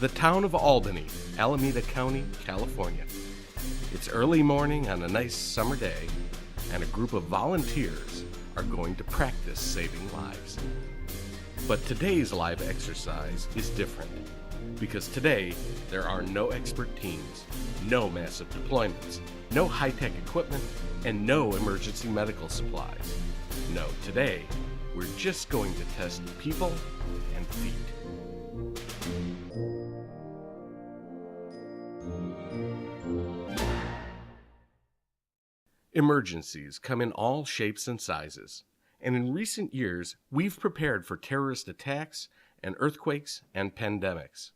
the town of Albany, Alameda County, California. It's early morning on a nice summer day, and a group of volunteers are going to practice saving lives. But today's live exercise is different, because today there are no expert teams, no massive deployments, no high-tech equipment, and no emergency medical supplies. No, today we're just going to test people and feet. Emergencies come in all shapes and sizes, and in recent years, we've prepared for terrorist attacks and earthquakes and pandemics.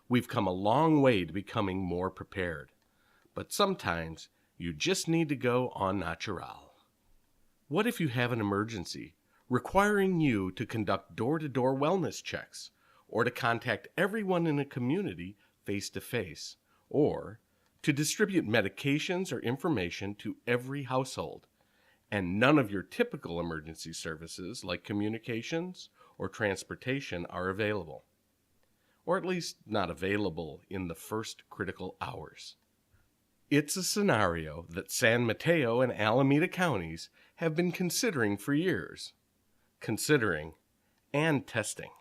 We've come a long way to becoming more prepared, but sometimes you just need to go en natural. What if you have an emergency requiring you to conduct door-to-door wellness checks, or to contact everyone in a community face-to-face, or to distribute medications or information to every household, and none of your typical emergency services like communications or transportation are available, or at least not available in the first critical hours? It's a scenario that San Mateo and Alameda counties have been considering for years. Considering and testing.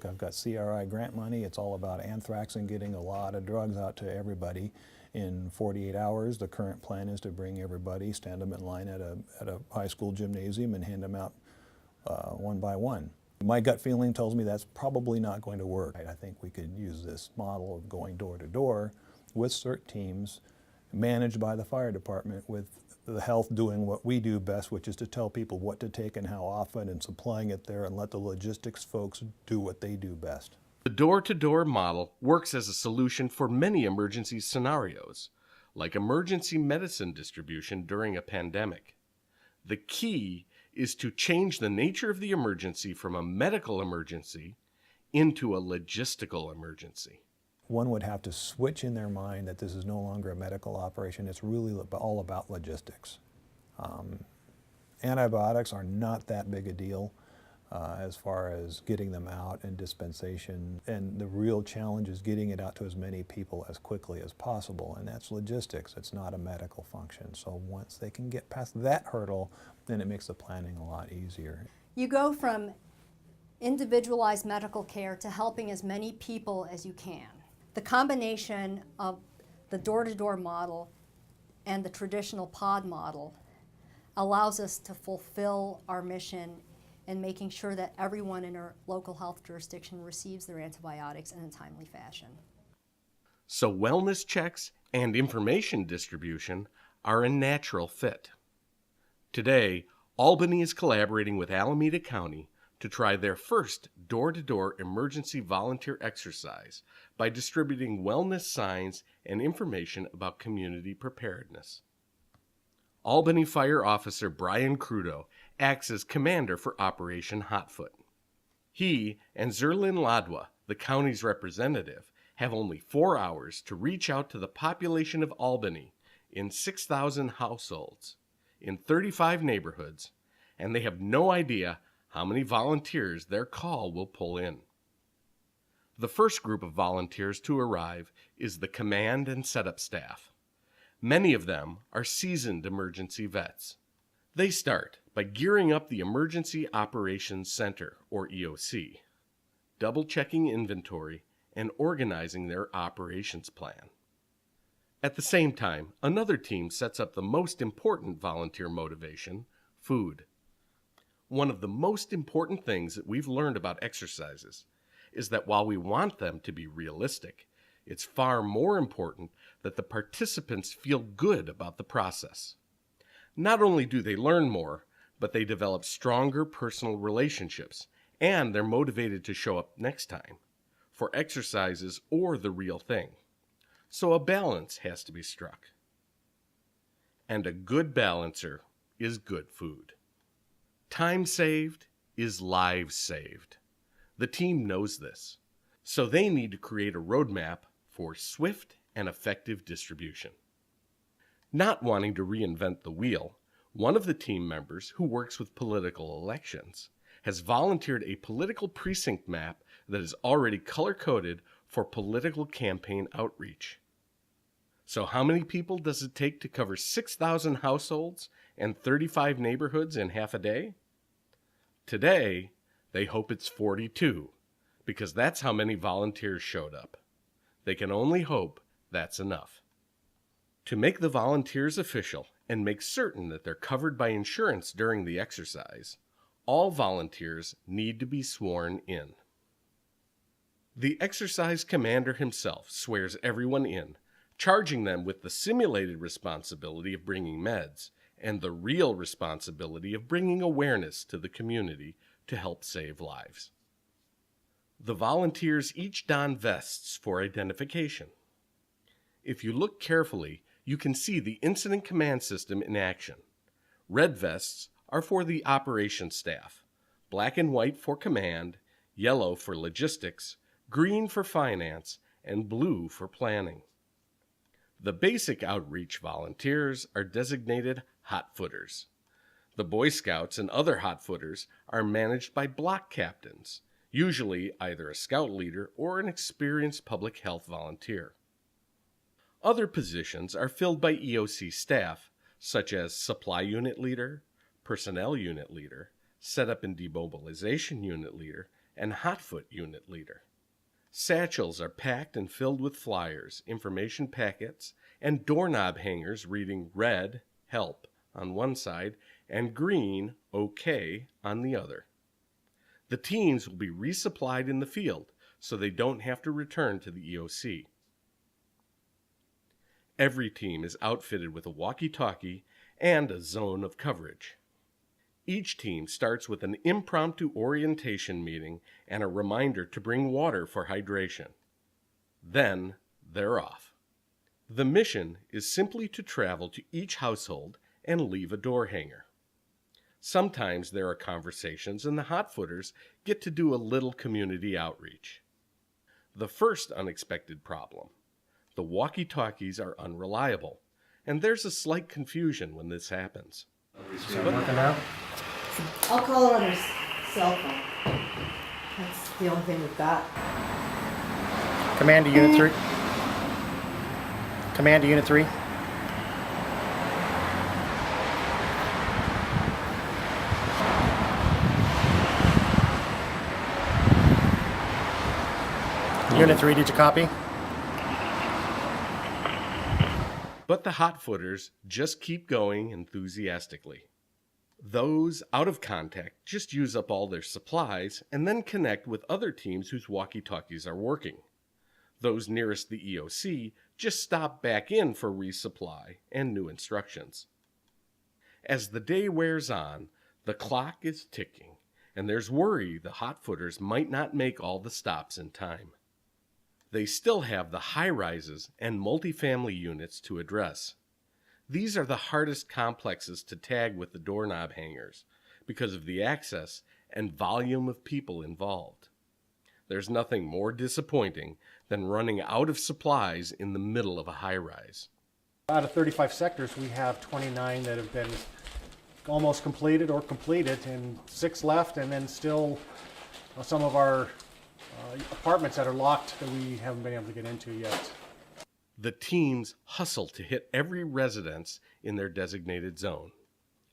I've got CRI grant money. It's all about anthrax and getting a lot of drugs out to everybody in 48 hours. The current plan is to bring everybody, stand them in line at a high school gymnasium and hand them out one by one. My gut feeling tells me that's probably not going to work. I think we could use this model of going door to door with CERT teams managed by the fire department, with the health doing what we do best, which is to tell people what to take and how often and supplying it there, and let the logistics folks do what they do best. The door-to-door model works as a solution for many emergency scenarios, like emergency medicine distribution during a pandemic. The key is to change the nature of the emergency from a medical emergency into a logistical emergency. One would have to switch in their mind that this is no longer a medical operation. It's really all about logistics. Antibiotics are not that big a deal as far as getting them out and dispensation. And the real challenge is getting it out to as many people as quickly as possible. And that's logistics. It's not a medical function. So once they can get past that hurdle, then it makes the planning a lot easier. You go from individualized medical care to helping as many people as you can. The combination of the door-to-door model and the traditional pod model allows us to fulfill our mission in making sure that everyone in our local health jurisdiction receives their antibiotics in a timely fashion. So wellness checks and information distribution are a natural fit. Today, Albany is collaborating with Alameda County to try their first door-to-door emergency volunteer exercise by distributing wellness signs and information about community preparedness. Albany Fire Officer Brian Crudo acts as commander for Operation Hotfoot. He and Zerlin Ladwa, the county's representative, have only 4 hours to reach out to the population of Albany in 6,000 households, in 35 neighborhoods, and they have no idea how many volunteers their call will pull in. The first group of volunteers to arrive is the command and setup staff. Many of them are seasoned emergency vets. They start by gearing up the Emergency Operations Center, or EOC, double-checking inventory and organizing their operations plan. At the same time, another team sets up the most important volunteer motivation, food. One of the most important things that we've learned about exercises is that while we want them to be realistic, it's far more important that the participants feel good about the process. Not only do they learn more, but they develop stronger personal relationships, and they're motivated to show up next time for exercises or the real thing. So a balance has to be struck. And a good balancer is good food. Time saved is lives saved. The team knows this, so they need to create a roadmap for swift and effective distribution. Not wanting to reinvent the wheel, one of the team members who works with political elections has volunteered a political precinct map that is already color-coded for political campaign outreach. So how many people does it take to cover 6,000 households and 35 neighborhoods in half a day? Today, they hope it's 42, because that's how many volunteers showed up. They can only hope that's enough. To make the volunteers official and make certain that they're covered by insurance during the exercise, all volunteers need to be sworn in. The exercise commander himself swears everyone in, charging them with the simulated responsibility of bringing meds and the real responsibility of bringing awareness to the community to help save lives. The volunteers each don vests for identification. If you look carefully, you can see the incident command system in action. Red vests are for the operations staff, black and white for command, yellow for logistics, green for finance, and blue for planning. The basic outreach volunteers are designated Hotfooters. The Boy Scouts and other Hotfooters are managed by block captains, usually either a scout leader or an experienced public health volunteer. Other positions are filled by EOC staff, such as supply unit leader, personnel unit leader, setup and demobilization unit leader, and Hotfoot unit leader. Satchels are packed and filled with flyers, information packets, and doorknob hangers reading red, help, on one side, and green, okay, on the other. The teams will be resupplied in the field, so they don't have to return to the EOC. Every team is outfitted with a walkie-talkie and a zone of coverage. Each team starts with an impromptu orientation meeting and a reminder to bring water for hydration. Then they're off. The mission is simply to travel to each household and leave a door hanger. Sometimes there are conversations and the Hotfooters get to do a little community outreach. The first unexpected problem: the walkie-talkies are unreliable, and there's a slight confusion when this happens. Is it working out? I'll call her on her cell phone. That's the only thing we've got. Command to Unit 3. Command to Unit 3. Unit 3, did you copy? But the Hotfooters just keep going enthusiastically. Those out of contact just use up all their supplies and then connect with other teams whose walkie-talkies are working. Those nearest the EOC just stop back in for resupply and new instructions. As the day wears on, the clock is ticking, and there's worry the Hotfooters might not make all the stops in time. They still have the high-rises and multifamily units to address. These are the hardest complexes to tag with the doorknob hangers because of the access and volume of people involved. There's nothing more disappointing than running out of supplies in the middle of a high-rise. Out of 35 sectors, we have 29 that have been almost completed or completed, and 6 left, and then still some of our apartments that are locked that we haven't been able to get into yet. The teams hustle to hit every residence in their designated zone.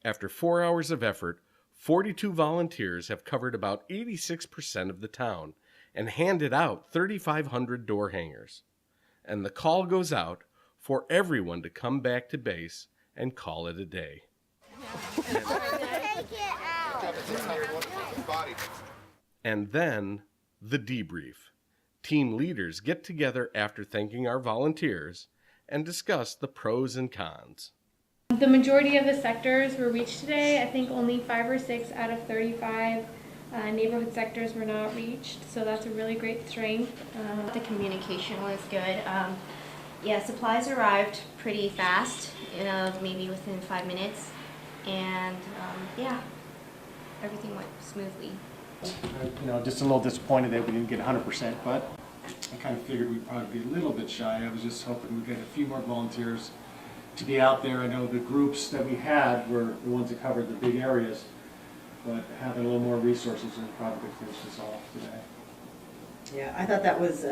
After 4 hours of effort, 42 volunteers have covered about 86% of the town and handed out 3,500 door hangers. And the call goes out for everyone to come back to base and call it a day. And then the debrief. Team leaders get together after thanking our volunteers and discuss the pros and cons. The majority of the sectors were reached today. I think only 5 or 6 out of 35 neighborhood sectors were not reached, so that's a really great strength. The communication was good. Yeah, supplies arrived pretty fast, maybe within 5 minutes, and yeah, everything went smoothly. Just a little disappointed that we didn't get 100%, but I kind of figured we'd probably be a little bit shy. I was just hoping we'd get a few more volunteers to be out there. I know the groups that we had were the ones that covered the big areas, but having a little more resources would probably finish this off today. Yeah, I thought that was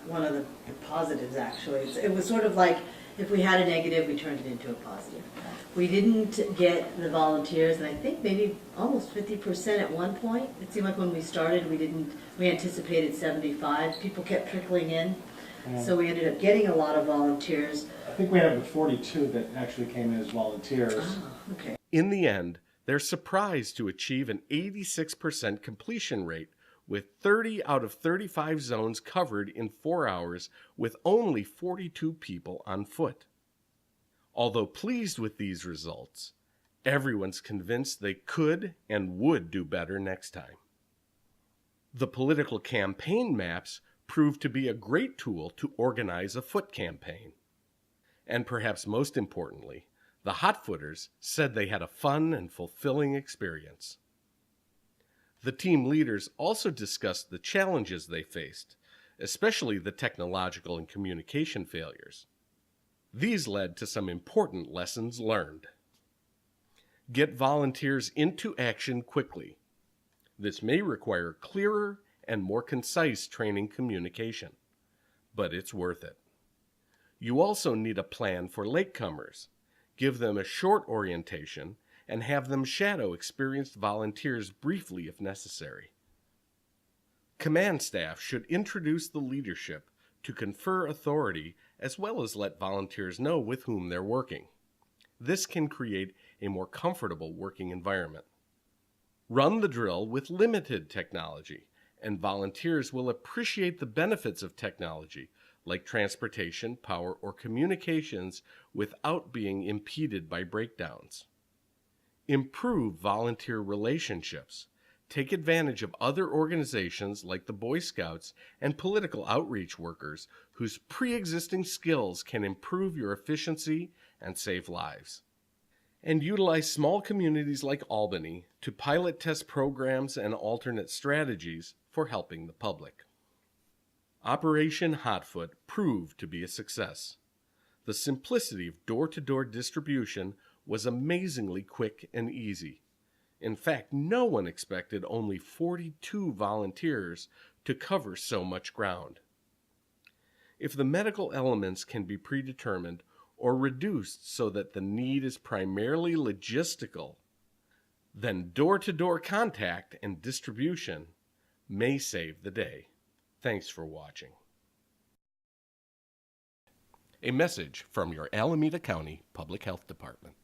one of the positives, actually. It was sort of like, if we had a negative, we turned it into a positive. We didn't get the volunteers, and I think maybe almost 50% at one point. It seemed like when we started, we anticipated 75. People kept trickling in. So we ended up getting a lot of volunteers. I think we had up to 42 that actually came in as volunteers. Oh, okay. In the end, they're surprised to achieve an 86% completion rate, with 30 out of 35 zones covered in 4 hours with only 42 people on foot. Although pleased with these results, everyone's convinced they could and would do better next time. The political campaign maps proved to be a great tool to organize a foot campaign. And perhaps most importantly, the Hotfooters said they had a fun and fulfilling experience. The team leaders also discussed the challenges they faced, especially the technological and communication failures. These led to some important lessons learned. Get volunteers into action quickly. This may require clearer and more concise training communication, but it's worth it. You also need a plan for latecomers. Give them a short orientation and have them shadow experienced volunteers briefly if necessary. Command staff should introduce the leadership to confer authority as well as let volunteers know with whom they're working. This can create a more comfortable working environment. Run the drill with limited technology, and volunteers will appreciate the benefits of technology, like transportation, power, or communications, without being impeded by breakdowns. Improve volunteer relationships. Take advantage of other organizations like the Boy Scouts and political outreach workers whose pre-existing skills can improve your efficiency and save lives. And utilize small communities like Albany to pilot test programs and alternate strategies for helping the public. Operation Hotfoot proved to be a success. The simplicity of door-to-door distribution was amazingly quick and easy. In fact, no one expected only 42 volunteers to cover so much ground. If the medical elements can be predetermined or reduced so that the need is primarily logistical, then door-to-door contact and distribution may save the day. Thanks for watching. A message from your Alameda County Public Health Department.